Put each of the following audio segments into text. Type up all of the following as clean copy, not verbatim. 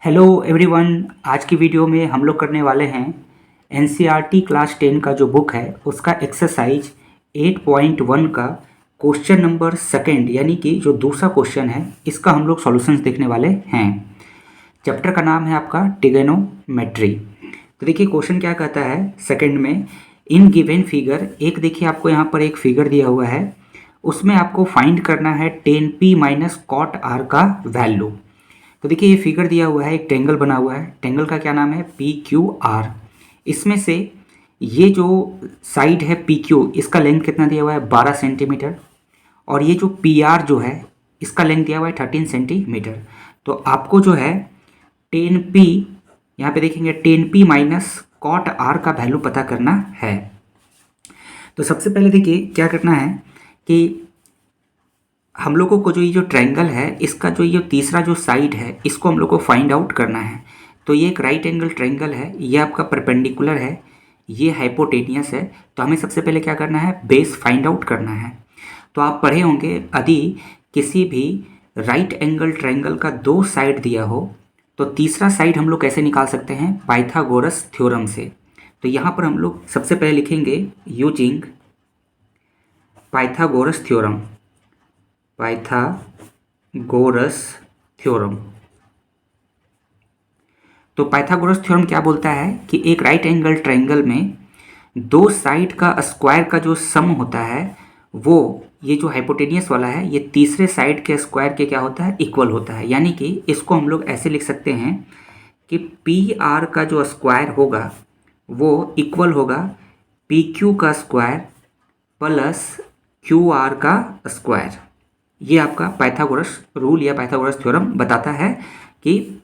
Hello everyone. आज की video में हम लोग करने वाले हैं एनसीईआरटी क्लास 10 का जो बुक है उसका एक्सरसाइज 8.1 का क्वेश्चन नंबर सेकंड यानी कि जो दूसरा क्वेश्चन है इसका हम लोग सॉल्यूशंस देखने वाले हैं। चैप्टर का नाम है आपका ट्रिगोनोमेट्री। तो देखिए क्वेश्चन क्या कहता है सेकंड में, इन गिवन फिगर, एक देखिए आपको यहाँ पर एक फिगर दिया हुआ है, उसमें आपको फाइंड करना है tan P minus cot R का वैल्यू। तो देखिए ये फिगर दिया हुआ है, एक ट्रेंगल बना हुआ है, ट्रेंगल का क्या नाम है पी क्यू आर। इसमें से ये जो साइड है पी क्यू, इसका लेंथ कितना दिया हुआ है 12 सेंटीमीटर, और ये जो पी आर जो है इसका लेंथ दिया हुआ है 13 सेंटीमीटर। तो आपको जो है टेन पी, यहाँ पे देखेंगे tan P minus cot R का वैल्यू पता करना है। तो सबसे पहले देखिए क्या करना है कि हम लोगों को जो ये जो ट्रायंगल है इसका जो ये तीसरा जो साइड है इसको हम लोग को फाइंड आउट करना है। तो ये एक राइट एंगल ट्रायंगल है, ये आपका परपेंडिकुलर है, ये हाइपोटेनियस है। तो हमें सबसे पहले क्या करना है, बेस फाइंड आउट करना है। तो आप पढ़े होंगे यदि किसी भी राइट एंगल ट्रायंगल का दो साइड दिया हो तो तीसरा साइड हम लोग कैसे निकाल सकते हैं, पाइथागोरस थ्योरम से। तो यहाँ पर हम लोग सबसे पहले लिखेंगे using Pythagoras theorem, Pythagoras theorem. तो पाइथागोरस थ्योरम क्या बोलता है कि एक राइट एंगल ट्रायंगल में दो साइड का स्क्वायर का जो सम होता है वो, ये जो हाइपोटेनियस वाला है ये तीसरे साइड के स्क्वायर के क्या होता है, इक्वल होता है। यानी कि इसको हम लोग ऐसे लिख सकते हैं कि पी आर का जो स्क्वायर होगा वो इक्वल होगा पी क्यू का स्क्वायर प्लस क्यू आर का स्क्वायर। ये आपका पाइथागोरस रूल या पाइथागोरस थ्योरम बताता है कि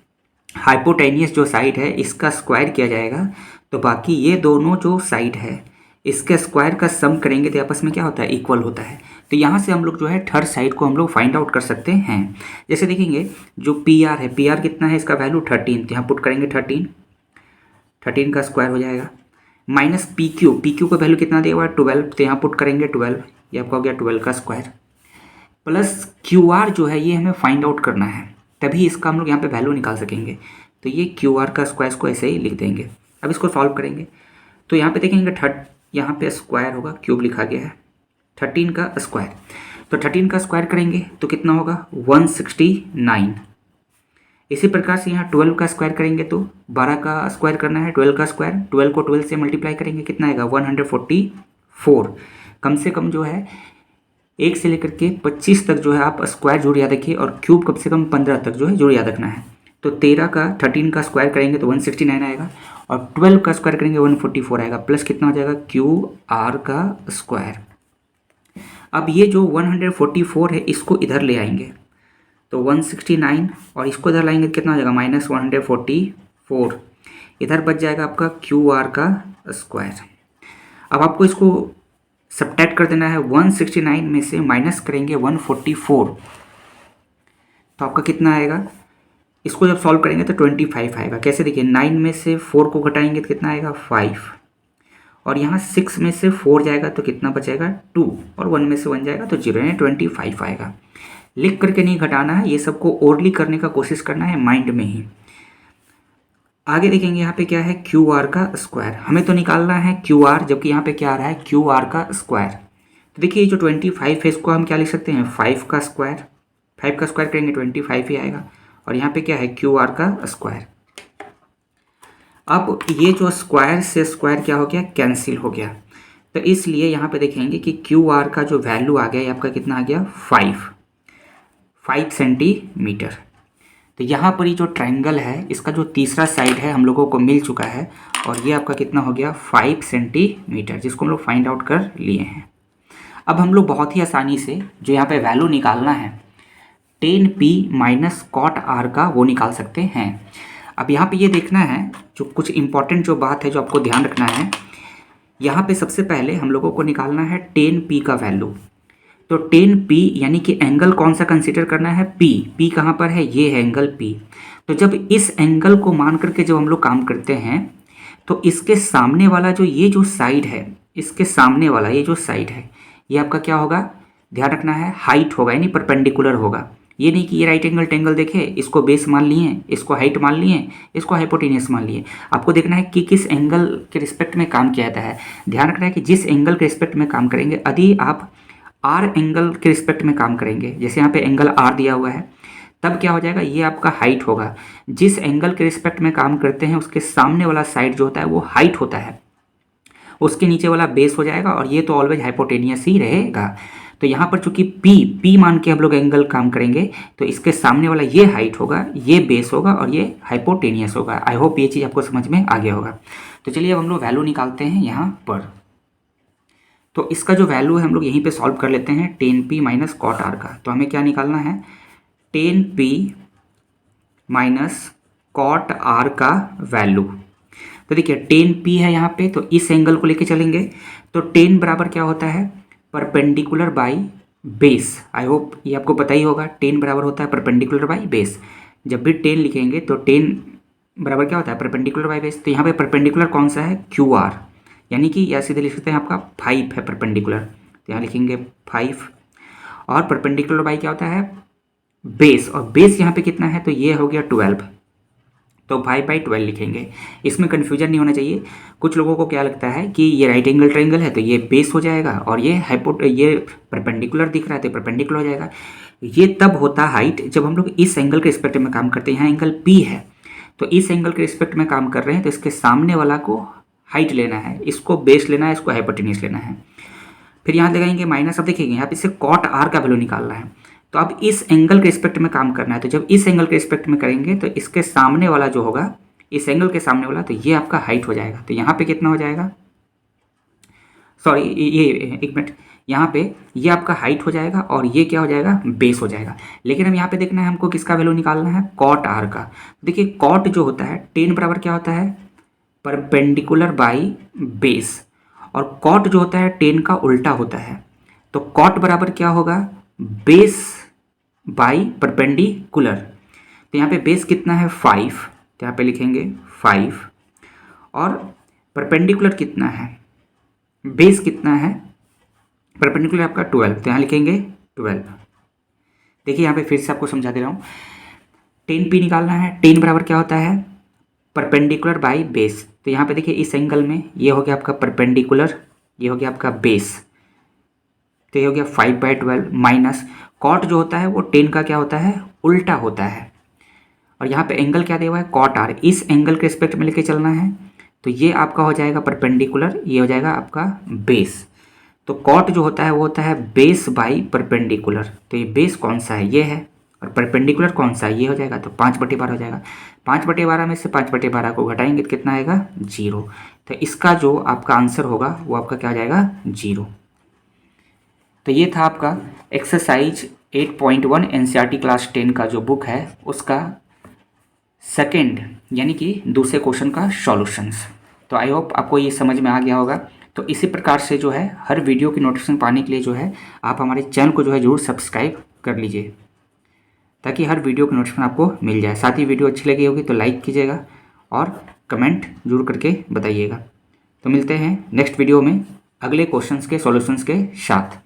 हाइपोटेनियस जो साइड है इसका स्क्वायर किया जाएगा तो बाकी ये दोनों जो साइड है इसके स्क्वायर का सम करेंगे तो आपस में क्या होता है, इक्वल होता है। तो यहाँ से हम लोग जो है थर्ड साइड को हम लोग फाइंड आउट कर सकते हैं। जैसे देखेंगे जो पी आर है, पी आर कितना है, इसका वैल्यू 13, तो यहाँ पुट करेंगे 13 का स्क्वायर हो जाएगा, minus P Q, P Q का वैल्यू कितना दिया हुआ है 12, तो यहाँ पुट करेंगे 12, ये आपका हो गया 12 का स्क्वायर, प्लस क्यू आर जो है ये हमें फाइंड आउट करना है, तभी इसका हम लोग यहाँ पे वैल्यू निकाल सकेंगे। तो ये क्यू आर का स्क्वायर को ऐसे ही लिख देंगे। अब इसको सॉल्व करेंगे तो यहाँ पे देखेंगे यहाँ पे स्क्वायर होगा, क्यूब लिखा गया है, 13 का स्क्वायर, तो 13 का स्क्वायर करेंगे तो कितना होगा 169। इसी प्रकार से यहाँ 12 का स्क्वायर करेंगे तो 12 का स्क्वायर करना है, 12 का स्क्वायर, 12 को 12 से मल्टीप्लाई करेंगे कितना आएगा 144। कम से कम जो है 1 से लेकर के 25 तक जो है आप स्क्वायर जोड़ याद रखिए, और क्यूब कम से कम 15 तक जो है जोड़ याद रखना है। तो 13 का स्क्वायर करेंगे तो 169 आएगा, और 12 का स्क्वायर करेंगे 144 आएगा, प्लस कितना हो जाएगा क्यू आर का स्क्वायर। अब ये जो 144 है इसको इधर ले आएंगे तो 169, और इसको इधर लाएंगे तो कितना हो जाएगा माइनस 144, इधर बच जाएगा आपका क्यू आर का स्क्वायर। अब आपको इसको सब्ट्रैक्ट कर देना है, 169 में से माइनस करेंगे 144 तो आपका कितना आएगा, इसको जब सॉल्व करेंगे तो 25 आएगा। कैसे देखिए 9 में से 4 को घटाएंगे तो कितना आएगा 5, और यहाँ 6 में से 4 जाएगा तो कितना बचेगा 2, और 1 में से 1 जाएगा तो 0, यानी 25 आएगा। लिख करके नहीं घटाना है, ये सबको ओरली करने का कोशिश करना है माइंड में ही। आगे देखेंगे यहाँ पे क्या है क्यू आर का स्क्वायर, हमें तो निकालना है क्यू आर, जबकि यहाँ पे क्या आ रहा है क्यू आर का स्क्वायर। तो देखिए ये जो 25 है इसको हम क्या लिख सकते हैं 5 का स्क्वायर, 5 का स्क्वायर करेंगे 25 ही आएगा, और यहाँ पे क्या है क्यू आर का स्क्वायर। अब ये जो स्क्वायर से स्क्वायर क्या हो गया, कैंसिल हो गया, तो इसलिए यहाँ पे देखेंगे कि क्यू आर का जो वैल्यू आ गया ये आपका कितना आ गया 5 सेंटीमीटर। तो यहाँ पर ये जो ट्रायंगल है इसका जो तीसरा साइड है हम लोगों को मिल चुका है, और ये आपका कितना हो गया 5 सेंटीमीटर, जिसको हम लोग फाइंड आउट कर लिए हैं। अब हम लोग बहुत ही आसानी से जो यहाँ पे वैल्यू निकालना है tan P minus cot R का वो निकाल सकते हैं। अब यहाँ पे ये देखना है जो कुछ इंपॉर्टेंट जो बात है जो आपको ध्यान रखना है, यहाँ पे सबसे पहले हम लोगों को निकालना है टेन पी का वैल्यू। तो टेन पी यानी कि एंगल कौन सा कंसीडर करना है, पी कहाँ पर है, ये है एंगल पी। तो जब इस एंगल को मान करके जब हम लोग काम करते हैं तो इसके सामने वाला जो ये जो साइड है, इसके सामने वाला ये जो साइड है ये आपका क्या होगा, ध्यान रखना है हाइट होगा, यानी परपेंडिकुलर होगा। ये नहीं कि ये राइट एंगल ट्रायंगल देखे, इसको बेस मान लिए, इसको हाइट मान लिए, इसको हाइपोटेनियस मान लिए। आपको देखना है कि किस एंगल के रिस्पेक्ट में काम किया जाता है। ध्यान रखना है कि जिस एंगल के रिस्पेक्ट में काम करेंगे, यदि आप आर एंगल के रिस्पेक्ट में काम करेंगे, जैसे यहाँ पे एंगल आर दिया हुआ है, तब क्या हो जाएगा, ये आपका हाइट होगा। जिस एंगल के रिस्पेक्ट में काम करते हैं उसके सामने वाला साइड जो होता है वो हाइट होता है, उसके नीचे वाला बेस हो जाएगा, और ये तो ऑलवेज हाइपोटेनियस ही रहेगा। तो यहाँ पर चूंकि पी मान के हम लोग एंगल काम करेंगे, तो इसके सामने वाला ये हाइट होगा, ये बेस होगा, और ये हाइपोटेनियस होगा। आई होप ये चीज़ आपको समझ में आ गया होगा। तो चलिए अब हम लोग वैल्यू निकालते हैं यहाँ पर। तो इसका जो वैल्यू है हम लोग यहीं पे सॉल्व कर लेते हैं, tan P minus cot R का। तो हमें क्या निकालना है, tan P minus cot R का वैल्यू। तो देखिए टेन पी है यहाँ पे, तो इस एंगल को लेके चलेंगे, तो टेन बराबर क्या होता है, perpendicular by base. I hope ये आपको पता ही होगा, टेन बराबर होता है परपेंडिकुलर बाई बेस। जब भी टेन लिखेंगे तो टेन बराबर क्या होता है, परपेंडिकुलर बाई बेस। तो यहाँ पे परपेंडिकुलर कौन सा है, क्यू आर, यानी कि या सीधे लिख सकते हैं आपका 5 है परपेंडिकुलर, तो यहाँ लिखेंगे 5। और परपेंडिकुलर बाई क्या होता है, बेस, और बेस यहाँ पे कितना है, तो ये हो गया 12, तो 5/12 लिखेंगे। इसमें कन्फ्यूजन नहीं होना चाहिए। कुछ लोगों को क्या लगता है कि ये राइट एंगल ट्रायंगल है तो ये बेस हो जाएगा, और ये परपेंडिकुलर दिख रहा है तो परपेंडिकुलर हो जाएगा। ये तब होता हाइट जब हम लोग इस एंगल के रिस्पेक्ट में काम करते हैं। यहाँ एंगल पी है, तो इस एंगल के रिस्पेक्ट में काम कर रहे हैं, तो इसके सामने वाला को हाइट लेना है, इसको बेस लेना है, इसको हाइपोटेन्यूस लेना है। फिर यहाँ लगाएंगे माइनस। अब देखिएगा यहाँ पे इससे कॉट आर का वैल्यू निकालना है, तो अब इस एंगल के रिस्पेक्ट में काम करना है। तो जब इस एंगल के रिस्पेक्ट में करेंगे तो इसके सामने वाला जो होगा, इस एंगल के सामने वाला, तो ये आपका हाइट हो जाएगा। तो यहाँ पे कितना हो जाएगा, सॉरी ये एक मिनट, यहाँ पे ये आपका हाइट हो जाएगा, और ये क्या हो जाएगा, बेस हो जाएगा। लेकिन हम यहाँ पे देखना है हमको किसका वैल्यू निकालना है, कॉट आर का। देखिए कॉट जो होता है, टेन बराबर क्या होता है, परपेंडिकुलर बाई बेस, और कॉट जो होता है टेन का उल्टा होता है। तो कॉट बराबर क्या होगा, बेस बाई परपेंडिकुलर। तो यहाँ पे बेस कितना है 5, तो यहाँ पे लिखेंगे 5, और परपेंडिकुलर कितना है, बेस कितना है, परपेंडिकुलर आपका 12, तो यहाँ लिखेंगे 12। देखिए यहाँ पे फिर से आपको समझा दे रहा हूँ, 10p निकालना है। 10 बराबर क्या होता है, परपेंडिकुलर बाई बेस। तो यहाँ पे देखिए इस एंगल में ये हो गया आपका परपेंडिकुलर, ये हो गया आपका बेस, तो ये हो गया 5/12 माइनस कॉट जो होता है वो 10 का क्या होता है, उल्टा होता है। और यहाँ पे एंगल क्या दिया हुआ है, कॉट आर, इस एंगल के रिस्पेक्ट में लेके चलना है, तो ये आपका हो जाएगा परपेंडिकुलर, ये हो जाएगा आपका बेस। तो कॉट जो होता है वो होता है बेस बाई परपेंडिकुलर। तो ये बेस कौन सा है, ये है, और परपेंडिकुलर कौन सा है, ये हो जाएगा। तो 5/12 हो जाएगा। 5/12 में से 5/12 को घटाएंगे तो कितना आएगा, 0। तो इसका जो आपका आंसर होगा वो आपका क्या हो जाएगा, 0। तो ये था आपका एक्सरसाइज 8.1 एनसीईआरटी क्लास 10 का जो बुक है उसका सेकंड यानी कि दूसरे क्वेश्चन का सॉल्यूशंस। तो आई होप आपको ये समझ में आ गया होगा। तो इसी प्रकार से जो है हर वीडियो की नोटिफिकेशन पाने के लिए जो है आप हमारे चैनल को जो है ज़रूर सब्सक्राइब कर लीजिए, ताकि हर वीडियो की नोटिफिकेशन आपको मिल जाए। साथ ही वीडियो अच्छी लगी होगी तो लाइक कीजिएगा और कमेंट जरूर करके बताइएगा। तो मिलते हैं नेक्स्ट वीडियो में अगले क्वेश्चंस के सॉल्यूशंस के साथ।